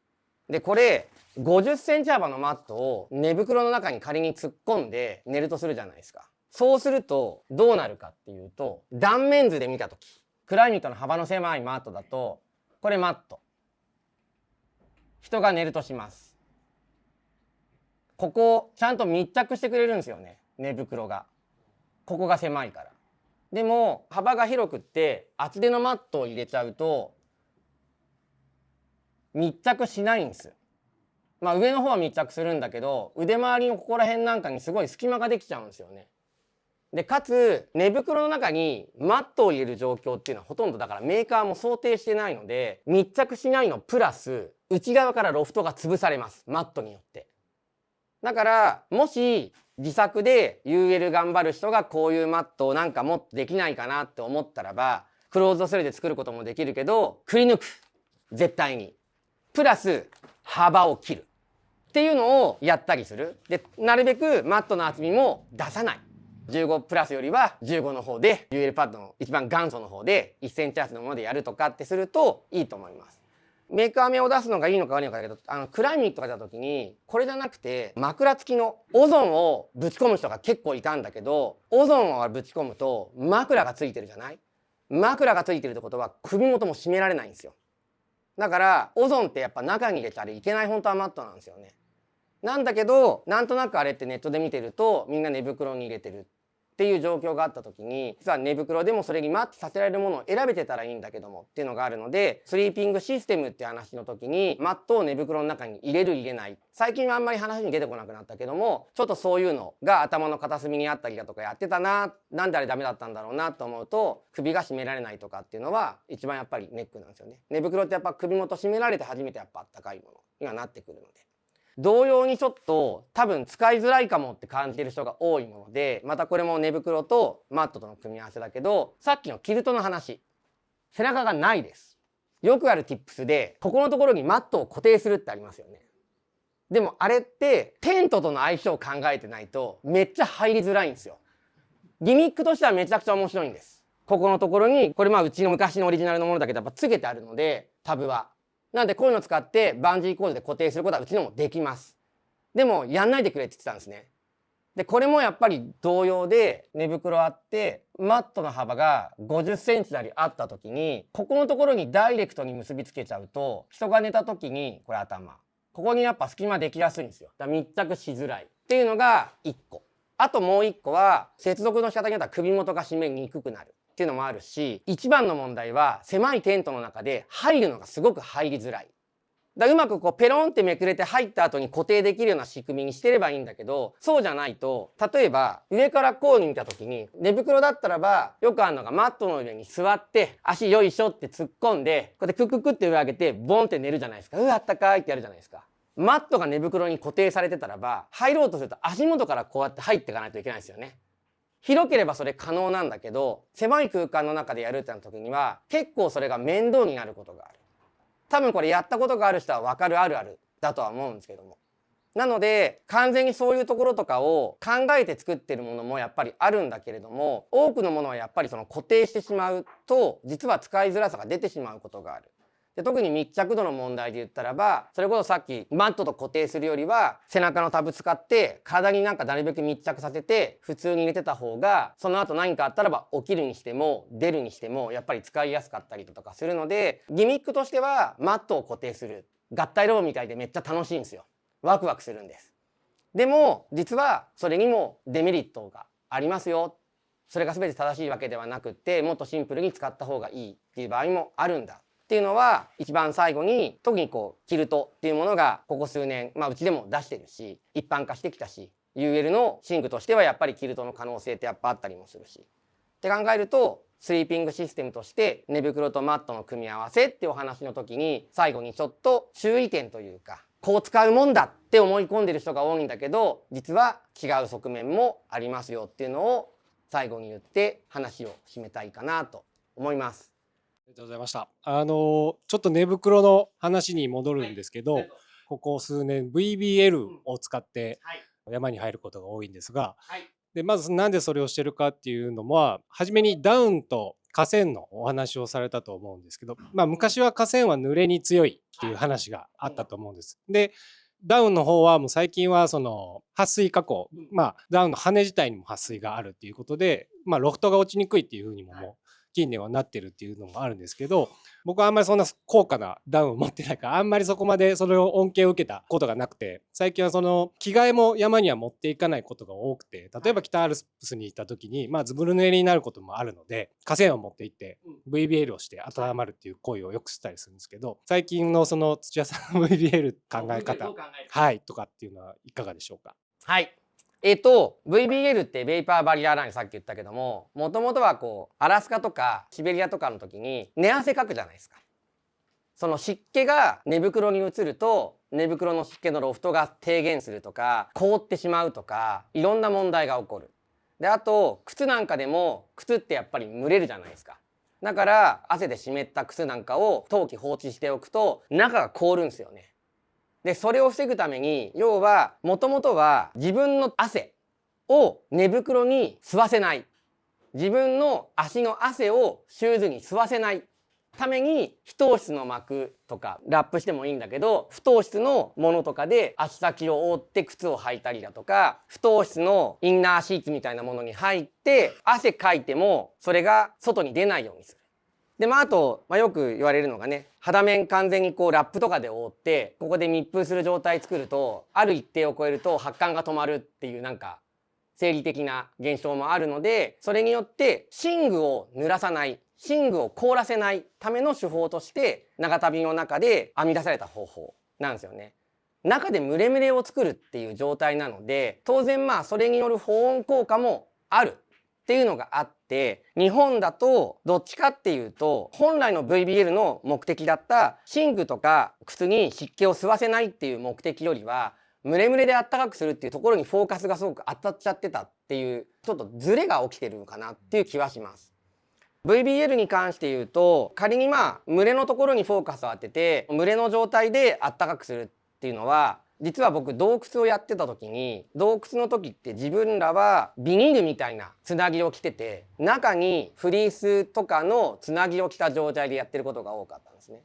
でこれ50センチ幅のマットを寝袋の中に仮に突っ込んで寝るとするじゃないですか。そうするとどうなるかっていうと、断面図で見た時クライミットの幅の狭いマットだと、これマット、人が寝るとします。ここちゃんと密着してくれるんですよね、寝袋が。ここが狭いから。でも幅が広くって厚手のマットを入れちゃうと密着しないんです。上の方は密着するんだけど腕周りのここら辺なんかにすごい隙間ができちゃうんですよね。でかつ寝袋の中にマットを入れる状況っていうのはほとんどだからメーカーも想定してないので、密着しないのプラス内側からロフトが潰されます、マットによって。だからもし自作で UL 頑張る人がこういうマットをなんかもっとできないかなって思ったらばクローズドスレで作ることもできるけど、くり抜く、絶対にプラス幅を切るっていうのをやったりする。でなるべくマットの厚みも出さない。15プラスよりは15の方で UL パッドの一番元祖の方で1センチ厚のものでやるとかってするといいと思います。メーカー名を出すのがいいのか悪いのかだけど、クライミットが出た時にこれじゃなくて枕付きのオゾンをぶち込む人が結構いたんだけど、オゾンをぶち込むと枕がついてるじゃない。枕がついてるってことは首元も締められないんですよ。だからオゾンってやっぱ中に入れたらいけない本当はマットなんですよね。なんだけどなんとなくあれってネットで見てるとみんな寝袋に入れてるっていう状況があった時に、実は寝袋でもそれにマッチさせられるものを選べてたらいいんだけどもっていうのがあるので、スリーピングシステムって話の時にマットを寝袋の中に入れる入れない、最近はあんまり話に出てこなくなったけども、ちょっとそういうのが頭の片隅にあったりだとかやってたな、なんであれダメだったんだろうなと思うと、首が締められないとかっていうのは一番やっぱりネックなんですよね。寝袋ってやっぱ首元締められて初めてやっぱあったかいものにはなってくるので、同様にちょっと多分使いづらいかもって感じてる人が多いもので、またこれも寝袋とマットとの組み合わせだけど、さっきのキルトの話、背中がないです。よくある tips でここのところにマットを固定するってありますよね。でもあれってテントとの相性を考えてないとめっちゃ入りづらいんですよ。ギミックとしてはめちゃくちゃ面白いんです。ここのところにこれうちの昔のオリジナルのものだけどやっぱつけてあるので、タブはなんでこういうのを使ってバンジーコードで固定することはうちのもできます。でもやんないでくれって言ってたんですね。でこれもやっぱり同様で、寝袋あってマットの幅が50センチなりあった時に、ここのところにダイレクトに結びつけちゃうと、人が寝た時にこれ頭ここにやっぱ隙間できやすいんですよ。だから密着しづらいっていうのが1個。あともう1個は接続の仕方によっては首元が締めにくくなるっていうのもあるし、一番の問題は狭いテントの中で入るのがすごく入りづらい。だうまくこうペロンってめくれて入った後に固定できるような仕組みにしてればいいんだけど、そうじゃないと、例えば上からこうに見た時に、寝袋だったらばよくあるのがマットの上に座って足よいしょって突っ込んで、こうやってクッククって上上げてボンって寝るじゃないですか。あったかいってやるじゃないですか。マットが寝袋に固定されてたらば、入ろうとすると足元からこうやって入っていかないといけないですよね。広ければそれ可能なんだけど、狭い空間の中でやるってなった時には結構それが面倒になることがある。多分これやったことがある人は分かるあるあるだとは思うんですけども。なので完全にそういうところとかを考えて作ってるものもやっぱりあるんだけれども、多くのものはやっぱりその固定してしまうと実は使いづらさが出てしまうことがある。で特に密着度の問題で言ったらば、それこそさっきマットと固定するよりは背中のタブ使って体になんかなるべく密着させて普通に入れてた方が、その後何かあったらば起きるにしても出るにしてもやっぱり使いやすかったりとかするので、ギミックとしてはマットを固定する合体ロボみたいでめっちゃ楽しいんですよ。ワクワクするんです。でも実はそれにもデメリットがありますよ。それが全て正しいわけではなくって、もっとシンプルに使った方がいいっていう場合もあるんだっていうのは、一番最後に特にこうキルトっていうものがここ数年うちでも出してるし一般化してきたし、 UL の寝具としてはやっぱりキルトの可能性ってやっぱあったりもするしって考えると、スリーピングシステムとして寝袋とマットの組み合わせっていうお話の時に最後にちょっと注意点というか、こう使うもんだって思い込んでる人が多いんだけど実は違う側面もありますよっていうのを最後に言って話を締めたいかなと思います。ありがとうございました。ちょっと寝袋の話に戻るんですけど、ここ数年 VBL を使って山に入ることが多いんですが、でまずなんでそれをしてるかっていうのは、初めにダウンと河川のお話をされたと思うんですけど、昔は河川は濡れに強いっていう話があったと思うんです。でダウンの方はもう最近はその撥水加工、ダウンの羽自体にも撥水があるっていうことで、ロフトが落ちにくいっていうふうにも近年はなってるっていうのもあるんですけど、僕はあんまりそんな高価なダウンを持ってないから、あんまりそこまでそれを恩恵を受けたことがなくて、最近はその着替えも山には持っていかないことが多くて、例えば北アルプスに行った時にずぶ濡れになることもあるので、河川を持って行って VBL をして温まるっていう行為をよくしたりするんですけど、最近のその土屋さんの VBL 考え方とかっていうのはいかがでしょうか。はい、VBL ってベイパーバリアライン、さっき言ったけども、もともとはこうアラスカとかシベリアとかの時に寝汗かくじゃないですか。その湿気が寝袋に移ると寝袋の湿気のロフトが低減するとか凍ってしまうとか、いろんな問題が起こる。であと靴なんかでも、靴ってやっぱり蒸れるじゃないですか。だから汗で湿った靴なんかを冬季放置しておくと中が凍るんですよね。でそれを防ぐために、要はもともとは自分の汗を寝袋に吸わせない、自分の足の汗をシューズに吸わせないために、非透湿の膜とかラップしてもいいんだけど、不透湿のものとかで足先を覆って靴を履いたりだとか、不透湿のインナーシーツみたいなものに入って汗かいてもそれが外に出ないようにする。であと、よく言われるのがね、肌面完全にこうラップとかで覆ってここで密封する状態作ると、ある一定を超えると発汗が止まるっていうなんか生理的な現象もあるので、それによって寝具を濡らさない、寝具を凍らせないための手法として長旅の中で編み出された方法なんですよね。中でムレムレを作るっていう状態なので、当然それによる保温効果もあるっていうのがあって、日本だとどっちかっていうと本来の VBL の目的だった寝具とか靴に湿気を吸わせないっていう目的よりは、ムレムレであったかくするっていうところにフォーカスがすごく当たっちゃってたっていう、ちょっとズレが起きてるのかなっていう気はします。VBL に関して言うと、仮に群れのところにフォーカスを当てて群れの状態であったかくするっていうのは実は僕洞窟をやってた時に、洞窟の時って自分らはビニールみたいなつなぎを着てて、中にフリースとかのつなぎを着た状態でやってることが多かったんですね。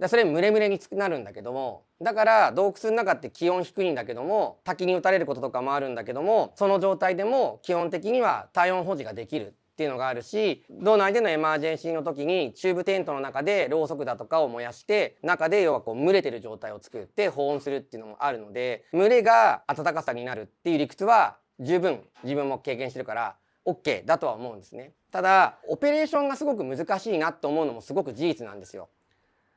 それムレムレになるんだけども、だから洞窟の中って気温低いんだけども、滝に打たれることとかもあるんだけども、その状態でも基本的には体温保持ができるっていうのがあるし、道内でのエマージェンシーの時にチューブテントの中でろうそくだとかを燃やして、中で要はこう蒸れてる状態を作って保温するっていうのもあるので、蒸れが暖かさになるっていう理屈は十分自分も経験してるから OK だとは思うんですね。ただオペレーションがすごく難しいなと思うのもすごく事実なんですよ。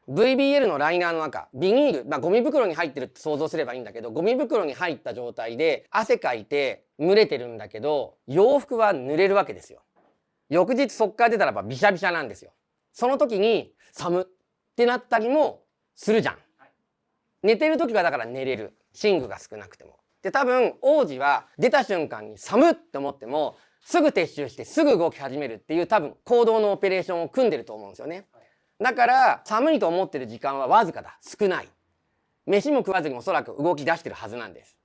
VBL のライナーの中、ビニール、ゴミ袋に入ってるって想像すればいいんだけど、ゴミ袋に入った状態で汗かいて蒸れてるんだけど、洋服は濡れるわけですよ。翌日そっから出たらばビシャビシャなんですよ。その時に寒ってなったりもするじゃん。寝てる時はだから寝れる。寝具が少なくても。で、多分王子は出た瞬間に寒って思っても、すぐ撤収してすぐ動き始めるっていう多分行動のオペレーションを組んでると思うんですよね。だから寒いと思ってる時間はわずかだ。少ない。飯も食わずにおそらく動き出してるはずなんです。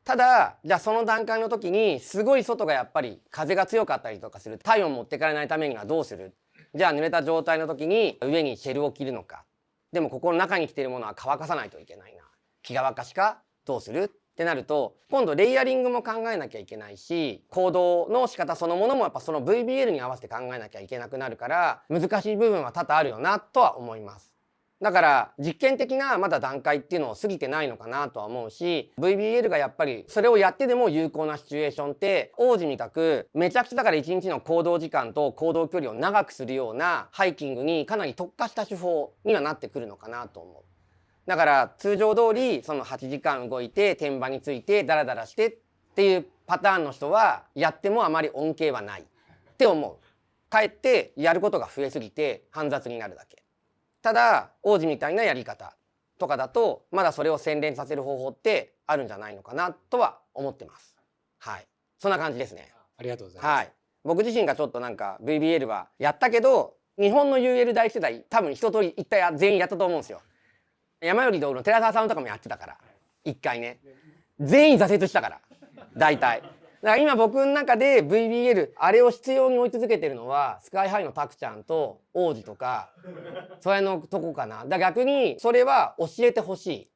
ただ、じゃあその段階の時にすごい外がやっぱり風が強かったりとかする。体温持ってかれないためにはどうする？じゃあ濡れた状態の時に上にシェルを着るのか。でもここの中に着ているものは乾かさないといけないな。気乾かしかどうする？ってなると、今度レイヤリングも考えなきゃいけないし、行動の仕方そのものもやっぱその VBL に合わせて考えなきゃいけなくなるから、難しい部分は多々あるよなとは思います。だから実験的なまだ段階っていうのを過ぎてないのかなとは思うし、 VBL がやっぱりそれをやってでも有効なシチュエーションって王子みたくめちゃくちゃだから1日の行動時間と行動距離を長くするようなハイキングにかなり特化した手法にはなってくるのかなと思う。だから通常通りその8時間動いて天場についてダラダラしてっていうパターンの人はやってもあまり恩恵はないって思う。かえってやることが増えすぎて煩雑になるだけ。ただ王子みたいなやり方とかだとまだそれを洗練させる方法ってあるんじゃないのかなとは思ってます。はい、そんな感じですね。ありがとうございます。はい、僕自身がちょっとなんか VBL はやったけど、日本の UL 大世代多分一通り一体全員やったと思うんですよ。山より道路の寺澤さんとかもやってたから一回ね、全員挫折したから大体。だから今僕の中で VBL あれを必要に追い続けてるのはスカイハイのタクちゃんと王子とかそれのとこかな。だから逆にそれは教えてほしい。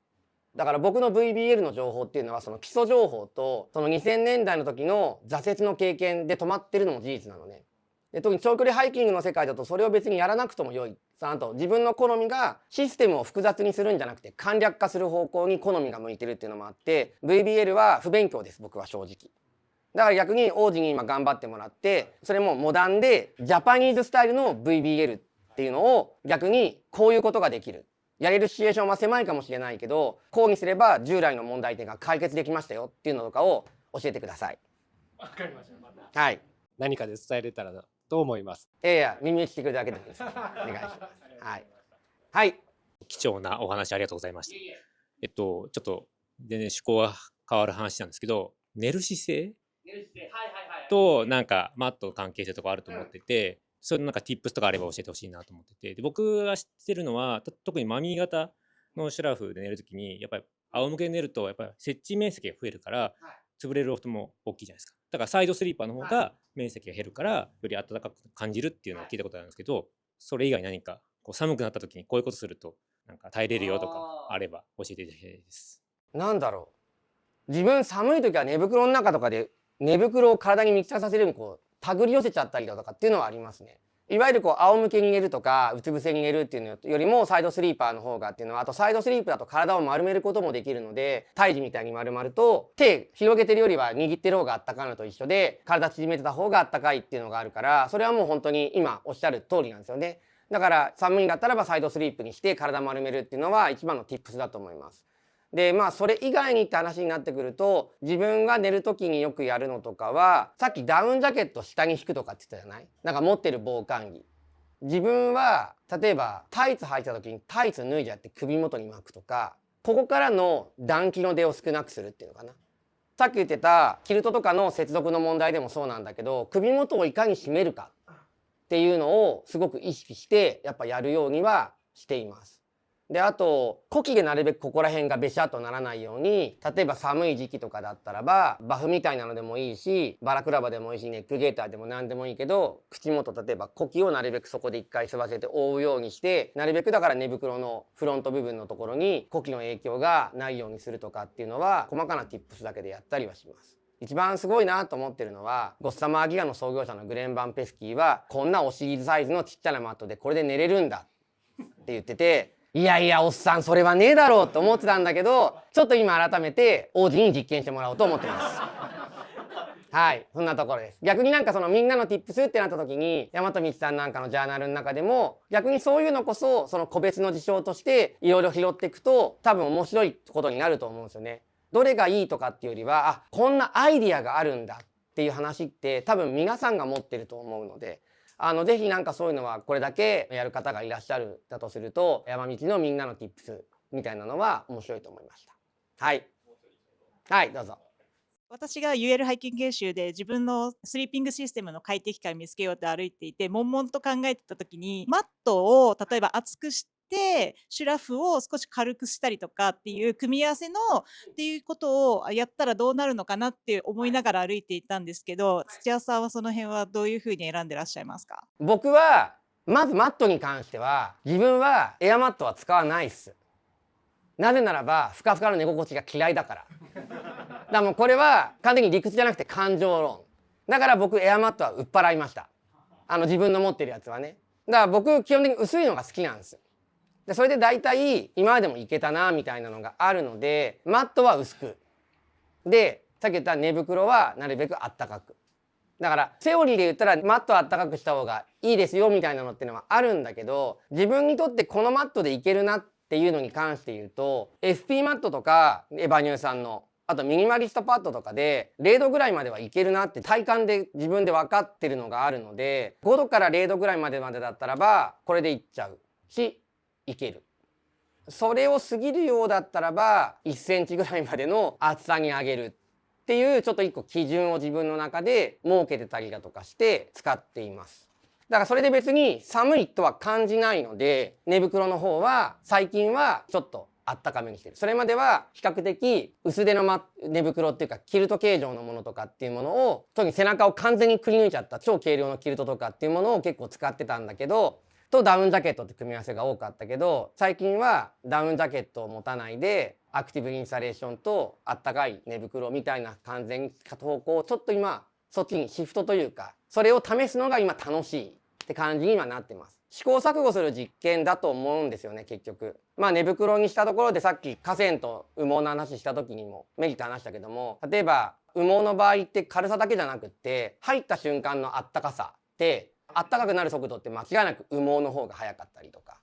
だから僕の VBL の情報っていうのはその基礎情報とその2000年代の時の挫折の経験で止まってるのも事実なのね。で特に長距離ハイキングの世界だとそれを別にやらなくても良い。ちゃんと自分の好みがシステムを複雑にするんじゃなくて簡略化する方向に好みが向いてるっていうのもあって、 VBL は不勉強です僕は正直。だから逆に王子に今頑張ってもらって、それもモダンでジャパニーズスタイルの VBL っていうのを逆にこういうことができる、やれるシチュエーションは狭いかもしれないけどこうにすれば従来の問題点が解決できましたよっていうのとかを教えてください。わかりました。またはい、何かで伝えれたらと思います。いや耳打ちしてくれるだけでいいです。お願いします。はい、はい、貴重なお話ありがとうございました。ちょっと全然趣向が変わる話なんですけど、寝る姿勢となんかマットの関係性とかあると思ってて、そういうなんか tips とかあれば教えてほしいなと思ってて、で僕が知ってるのは特にマミー型のシュラフで寝るときにやっぱり仰向けで寝るとやっぱり設置面積が増えるから潰れるロフトも大きいじゃないですか。だからサイドスリーパーの方が面積が減るからより暖かく感じるっていうのを聞いたことあるんですけど、それ以外何かこう寒くなった時にこういうことするとなんか耐えれるよとかあれば教えていただきたいです。なんだろう、自分寒い時は寝袋の中とかで寝袋を体に密着させるようにこう手繰り寄せちゃったりだとかっていうのはありますね。いわゆるこう仰向けに寝るとかうつ伏せに寝るっていうのよりもサイドスリーパーの方がっていうのは、あとサイドスリープだと体を丸めることもできるので、胎児みたいに丸まると手広げてるよりは握ってる方があったかいのと一緒で体縮めてた方があったかいっていうのがあるから、それはもう本当に今おっしゃる通りなんですよね。だから寒いんだったらばサイドスリープにして体丸めるっていうのは一番の tips だと思います。でそれ以外にって話になってくると、自分が寝る時によくやるのとかは、さっきダウンジャケット下に引くとかって言ったじゃない。なんか持ってる防寒着、自分は例えばタイツ履いた時にタイツ脱いじゃって首元に巻くとか、ここからの暖気の出を少なくするっていうのかな。さっき言ってたキルトとかの接続の問題でもそうなんだけど、首元をいかに締めるかっていうのをすごく意識してやっぱやるようにはしています。であと呼気でなるべくここら辺がべしゃっとならないように、例えば寒い時期とかだったらばバフみたいなのでもいいし、バラクラバでもいいし、ネックゲーターでも何でもいいけど、口元例えば呼気をなるべくそこで一回吸わせて覆うようにして、なるべくだから寝袋のフロント部分のところに呼気の影響がないようにするとかっていうのは細かな tips だけでやったりはします。一番すごいなと思ってるのは、ゴッサマーギガの創業者のグレン・バン・ペスキーはこんなお尻サイズのちっちゃなマットでこれで寝れるんだって言ってて、いやいやおっさんそれはねえだろうと思ってたんだけど、ちょっと今改めて王子に実験してもらおうと思ってます。はい、そんなところです。逆になんかそのみんなの tips ってなった時に、大和道さんなんかのジャーナルの中でも逆にそういうのこそその個別の事象としていろいろ拾っていくと多分面白いことになると思うんですよね。どれがいいとかっていうよりは、あ、こんなアイディアがあるんだっていう話って多分皆さんが持ってると思うので、ぜひなんかそういうのはこれだけやる方がいらっしゃるだとすると、山道のみんなの tips みたいなのは面白いと思いました。はい。はい、どうぞ。私が UL ハイキング研修で自分のスリーピングシステムの快適感を見つけようと歩いていて、悶々と考えてた時に、マットを例えば厚くしてシュラフを少し軽くしたりとかっていう組み合わせのっていうことをやったらどうなるのかなって思いながら歩いていたんですけど、土屋さんはその辺はどういうふうに選んでらっしゃいますか？僕はまずマットに関しては自分はエアマットは使わないっす。なぜならばふかふかの寝心地が嫌いだから。だからもうこれは完全に理屈じゃなくて感情論だから、僕エアマットは売っ払いました。自分の持ってるやつはね。だから僕基本的に薄いのが好きなんです。でそれで大体今までもいけたなみたいなのがあるので、マットは薄くで、さっき言った寝袋はなるべくあったかく。だからセオリーで言ったらマットはあったかくした方がいいですよみたいなのってのはあるんだけど、自分にとってこのマットでいけるなっていうのに関して言うと FP マットとかエバニューさんのあとミニマリストパッドとかで0度ぐらいまではいけるなって体感で自分で分かってるのがあるので、5度から0度ぐらいまでだったらばこれでいっちゃうしいける。それを過ぎるようだったらば1センチぐらいまでの厚さに上げるっていうちょっと一個基準を自分の中で設けてたりだとかして使っています。だからそれで別に寒いとは感じないので、寝袋の方は最近はちょっとあったかめにしてる。それまでは比較的薄手の寝袋っていうかキルト形状のものとかっていうものを、特に背中を完全にくり抜いちゃった超軽量のキルトとかっていうものを結構使ってたんだけど、とダウンジャケットって組み合わせが多かったけど、最近はダウンジャケットを持たないでアクティブインサレーションとあったかい寝袋みたいな完全方向をちょっと今そっちにシフトというか、それを試すのが今楽しいって感じに今なってます。試行錯誤する実験だと思うんですよね結局。寝袋にしたところでさっき河川と羽毛の話した時にもメリット話したけども、例えば羽毛の場合って軽さだけじゃなくって入った瞬間のあったかさってあったかくなる速度って間違いなく羽毛の方が速かったりとか、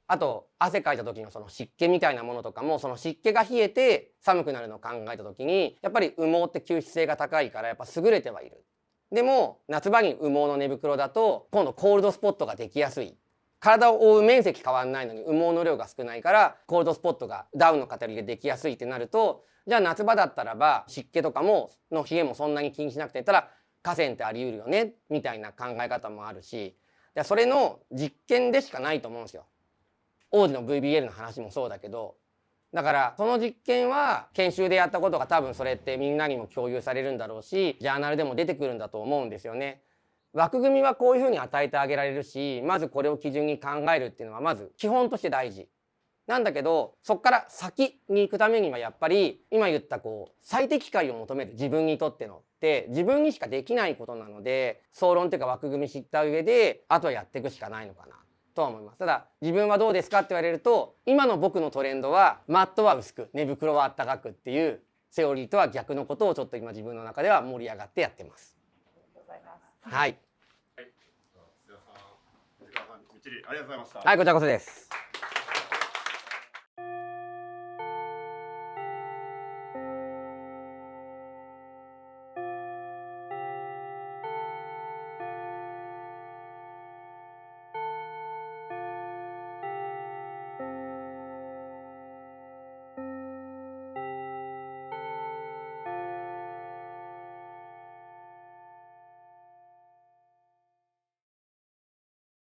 あと汗かいた時のその湿気みたいなものとかも、その湿気が冷えて寒くなるのを考えた時にやっぱり羽毛って吸湿性が高いからやっぱ優れてはいる。でも夏場に羽毛の寝袋だと今度コールドスポットができやすい。体を覆う面積変わんないのに羽毛の量が少ないからコールドスポットがダウンの偏りでできやすいってなると、じゃあ夏場だったらば湿気とかもの冷えもそんなに気にしなくていったら河川ってあり得るよねみたいな考え方もあるし、それの実験でしかないと思うんですよ。王子の VBL の話もそうだけど、だからその実験は研修でやったことが多分それってみんなにも共有されるんだろうし、ジャーナルでも出てくるんだと思うんですよね。枠組みはこういうふうに与えてあげられるし、まずこれを基準に考えるっていうのはまず基本として大事なんだけど、そこから先に行くためにはやっぱり今言った最適解を求める自分にとってのって自分にしかできないことなので、総論っていうか枠組み知った上であとはやっていくしかないのかなとは思います。ただ自分はどうですかって言われると、今の僕のトレンドはマットは薄く寝袋はあったかくっていうセオリーとは逆のことをちょっと今自分の中では盛り上がってやってます。はい。土屋さん、藤川さん、みっちりありがとうございました。はい、こちらこそです。